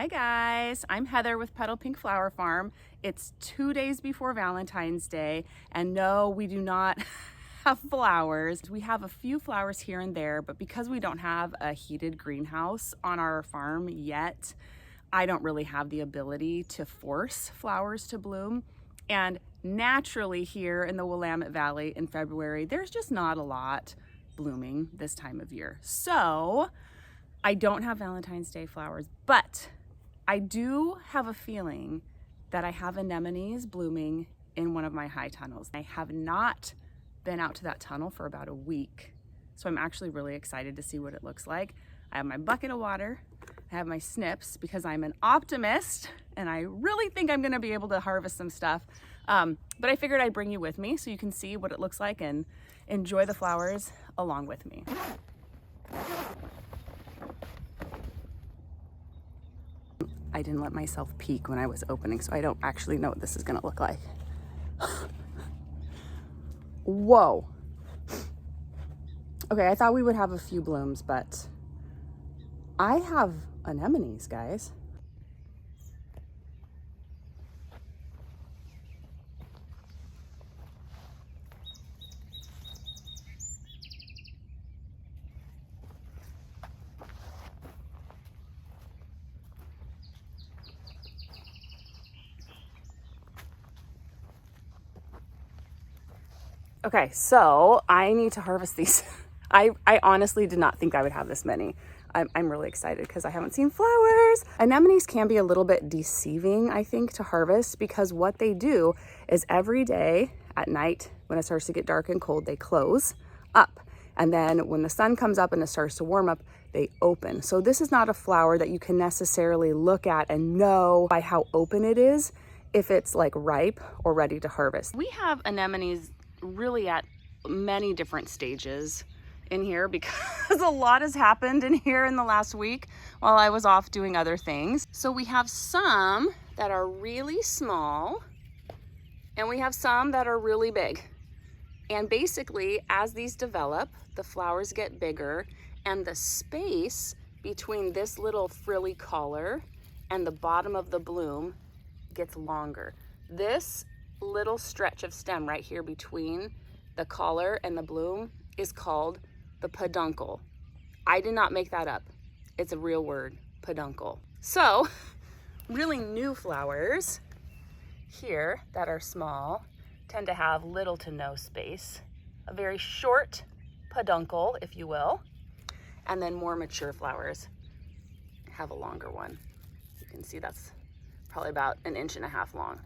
Hi guys, I'm Heather with Petal Pink Flower Farm. It's 2 days before Valentine's Day, and no, we do not have flowers. We have a few flowers here and there, but because we don't have a heated greenhouse on our farm yet, I don't really have the ability to force flowers to bloom. And naturally here in the Willamette Valley in February, there's just not a lot blooming this time of year. So I don't have Valentine's Day flowers, but I do have a feeling that I have anemones blooming in one of my high tunnels. I have not been out to that tunnel for about a week, so I'm actually really excited to see what it looks like. I have my bucket of water, I have my snips because I'm an optimist and I really think I'm gonna be able to harvest some stuff. But I figured I'd bring you with me so you can see what it looks like and enjoy the flowers along with me. I didn't let myself peek when I was opening, so I don't actually know what this is gonna look like. Whoa. Okay, I thought we would have a few blooms, but I have anemones, guys. Okay, so I need to harvest these. I honestly did not think I would have this many. I'm really excited because I haven't seen flowers. Anemones can be a little bit deceiving, I think, to harvest because what they do is every day at night when it starts to get dark and cold, they close up. And then when the sun comes up and it starts to warm up, they open. So this is not a flower that you can necessarily look at and know by how open it is if it's like ripe or ready to harvest. We have anemones really at many different stages in here because a lot has happened in here in the last week while I was off doing other things. So we have some that are really small and we have some that are really big. And basically, as these develop, the flowers get bigger and the space between this little frilly collar and the bottom of the bloom gets longer. This little stretch of stem right here between the collar and the bloom is called the peduncle. I did not make that up. It's a real word, peduncle. So really new flowers here that are small tend to have little to no space, a very short peduncle, if you will, and then more mature flowers have a longer one. You can see that's probably about 1.5 inches long.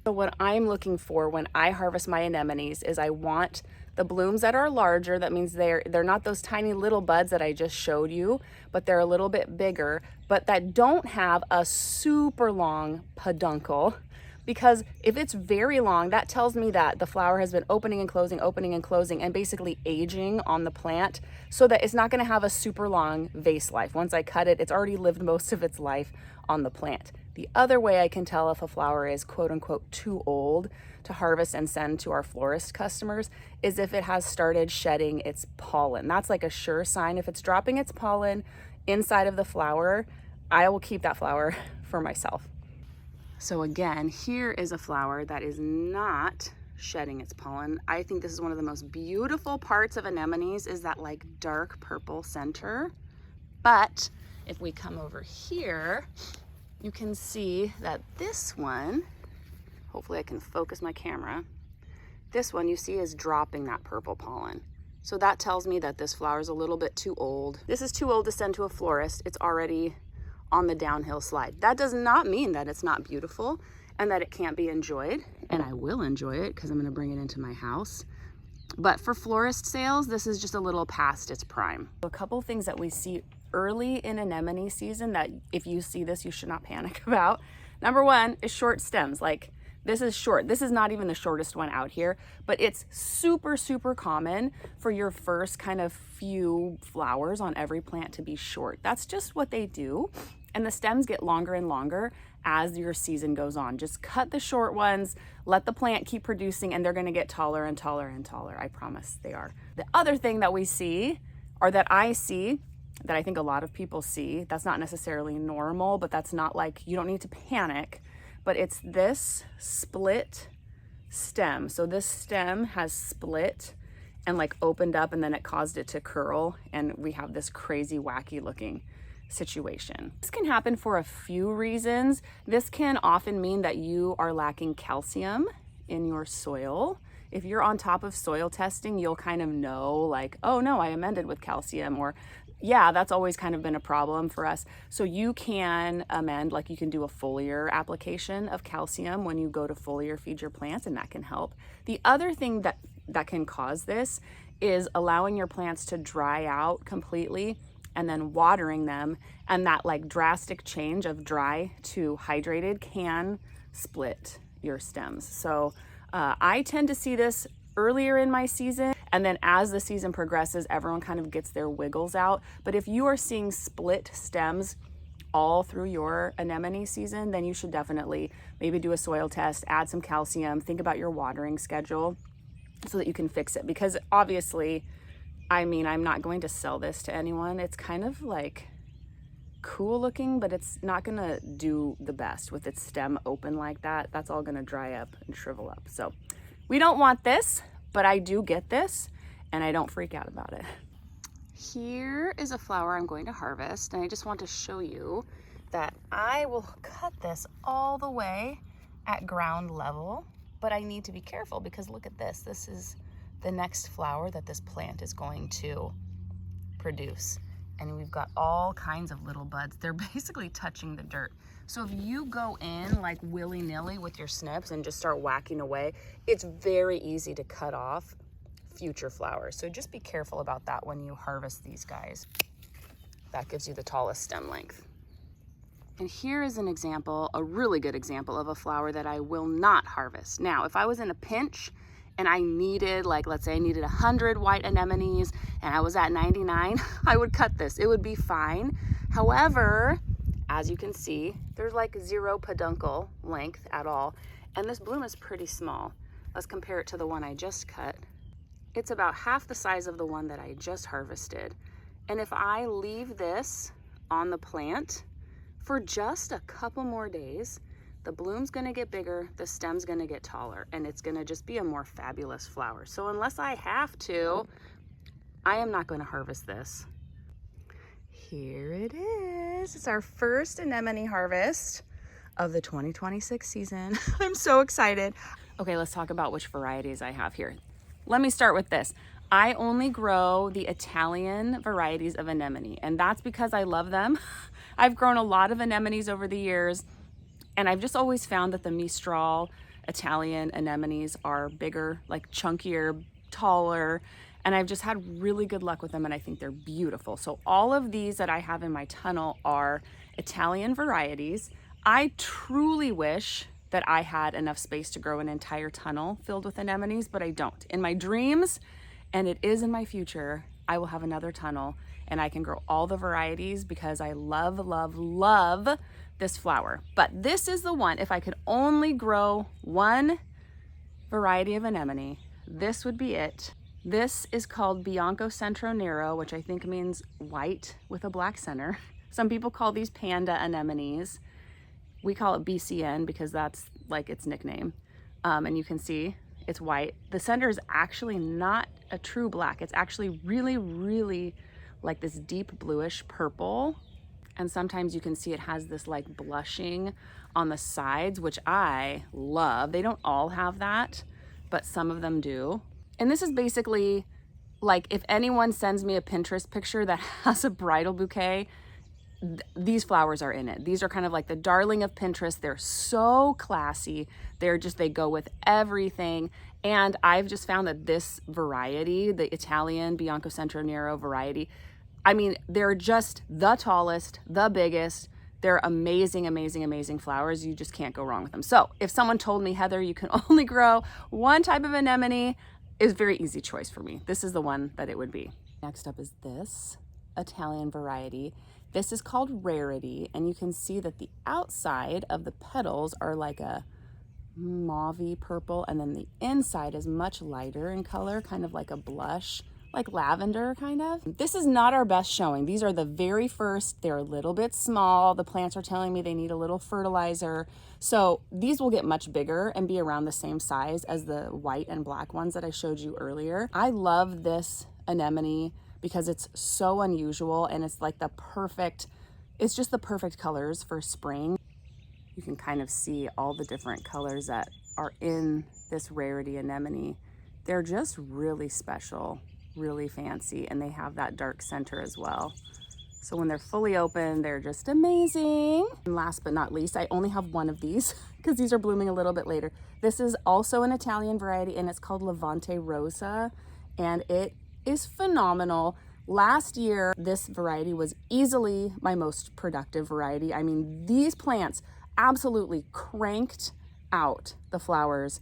So what I'm looking for when I harvest my anemones is I want the blooms that are larger. That means they're not those tiny little buds that I just showed you, but they're a little bit bigger, but that don't have a super long peduncle. Because if it's very long, that tells me that the flower has been opening and closing, and basically aging on the plant so that it's not gonna have a super long vase life. Once I cut it, it's already lived most of its life on the plant. The other way I can tell if a flower is quote unquote too old to harvest and send to our florist customers is if it has started shedding its pollen. That's like a sure sign. If it's dropping its pollen inside of the flower, I will keep that flower for myself. So again, here is a flower that is not shedding its pollen. I think this is one of the most beautiful parts of anemones is that like dark purple center. But if we come over here, you can see that this one, hopefully I can focus my camera, this one you see is dropping that purple pollen. So that tells me that this flower is a little bit too old. This is too old to send to a florist. It's already on the downhill slide. That does not mean that it's not beautiful and that it can't be enjoyed, and I will enjoy it because I'm going to bring it into my house. But for florist sales, this is just a little past its prime. A couple things that we see early in anemone season that if you see this, you should not panic about. Number one is short stems. Like this is short. This is not even the shortest one out here, but it's super, super common for your first kind of few flowers on every plant to be short. That's just what they do. And the stems get longer and longer as your season goes on. Just cut the short ones, let the plant keep producing, and they're gonna get taller and taller and taller. I promise they are. The other thing that we see, or that I see, that I think a lot of people see. That's not necessarily normal, but that's not like, you don't need to panic, but it's this split stem. So this stem has split and like opened up, and then it caused it to curl, and we have this crazy wacky looking situation. This can happen for a few reasons. This can often mean that you are lacking calcium in your soil. If you're on top of soil testing, you'll kind of know like, oh no, I amended with calcium, or yeah, that's always kind of been a problem for us. So you can amend, like you can do a foliar application of calcium when you go to foliar feed your plants, and that can help. The other thing that can cause this is allowing your plants to dry out completely and then watering them, and that like drastic change of dry to hydrated can split your stems. So I tend to see this earlier in my season, and then as the season progresses, everyone kind of gets their wiggles out. But if you are seeing split stems all through your anemone season, then you should definitely maybe do a soil test, add some calcium, think about your watering schedule so that you can fix it. Because obviously, I mean, I'm not going to sell this to anyone. It's kind of like cool looking, but it's not gonna do the best with its stem open like that. That's all gonna dry up and shrivel up. So we don't want this, but I do get this, and I don't freak out about it. Here is a flower I'm going to harvest, and I just want to show you that I will cut this all the way at ground level, but I need to be careful because look at this. This is the next flower that this plant is going to produce. And we've got all kinds of little buds. They're basically touching the dirt. So if you go in like willy-nilly with your snips and just start whacking away, it's very easy to cut off future flowers. So just be careful about that when you harvest these guys. That gives you the tallest stem length. And here is an example, a really good example of a flower that I will not harvest. Now, if I was in a pinch and I needed, like, let's say I needed 100 white anemones and I was at 99, I would cut this. It would be fine. However, as you can see, there's like 0 peduncle length at all. And this bloom is pretty small. Let's compare it to the one I just cut. It's about half the size of the one that I just harvested. And if I leave this on the plant for just a couple more days, the bloom's gonna get bigger, the stem's gonna get taller, and it's gonna just be a more fabulous flower. So unless I have to, I am not gonna harvest this. Here it is. It's our first anemone harvest of the 2026 season. I'm so excited. Okay, let's talk about which varieties I have here. Let me start with this. I only grow the Italian varieties of anemone, and that's because I love them. I've grown a lot of anemones over the years, and I've just always found that the Mistral Italian anemones are bigger, like chunkier, taller, and I've just had really good luck with them, and I think they're beautiful. So all of these that I have in my tunnel are Italian varieties. I truly wish that I had enough space to grow an entire tunnel filled with anemones, but I don't. In my dreams, and it is in my future, I will have another tunnel and I can grow all the varieties because I love, love, love this flower. But this is the one, if I could only grow one variety of anemone, this would be it. This is called Bianco Centro Nero, which I think means white with a black center. Some people call these panda anemones. We call it BCN because that's like its nickname. And you can see it's white. The center is actually not a true black. It's actually really, really like this deep bluish purple. And sometimes you can see it has this like blushing on the sides, which I love. They don't all have that, but some of them do. And this is basically like if anyone sends me a Pinterest picture that has a bridal bouquet, these flowers are in it. These are kind of like the darling of Pinterest. They're so classy. They go with everything. And I've just found that this variety, the Italian Bianco Centro Nero variety, I mean, they're just the tallest, the biggest. They're amazing, amazing, amazing flowers. You just can't go wrong with them. So if someone told me, Heather, you can only grow one type of anemone, it's a very easy choice for me. This is the one that it would be. Next up is this Italian variety. This is called Rarity, and you can see that the outside of the petals are like a mauvey purple, and then the inside is much lighter in color, kind of like a blush, like lavender kind of. This is not our best showing. These are the very first. They're a little bit small. The plants are telling me they need a little fertilizer. So these will get much bigger and be around the same size as the white and black ones that I showed you earlier. I love this anemone because it's so unusual and it's like it's just the perfect colors for spring. You can kind of see all the different colors that are in this Rarity anemone. They're just really special, really fancy, and they have that dark center as well. So when they're fully open, they're just amazing. And last but not least, I only have one of these because these are blooming a little bit later. This is also an Italian variety and it's called Levante Rosa, and it is phenomenal. Last year, this variety was easily my most productive variety. I mean, these plants absolutely cranked out the flowers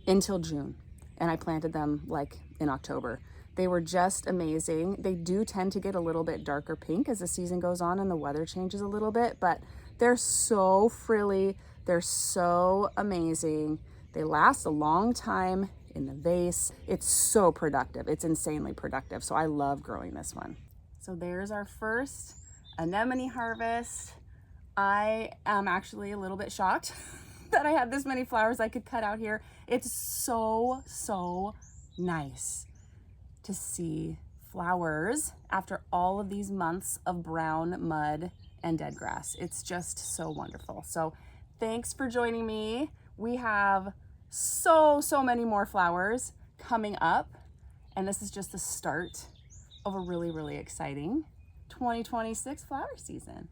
until June, and I planted them like in October. They were just amazing. They do tend to get a little bit darker pink as the season goes on and the weather changes a little bit, but they're so frilly. They're so amazing. They last a long time in the vase. It's so productive. It's insanely productive. So I love growing this one. So there's our first anemone harvest. I am actually a little bit shocked that I had this many flowers I could cut out here. It's so, so nice to see flowers after all of these months of brown mud and dead grass. It's just so wonderful. So thanks for joining me. We have so many more flowers coming up, and this is just the start of a really, really exciting 2026 flower season.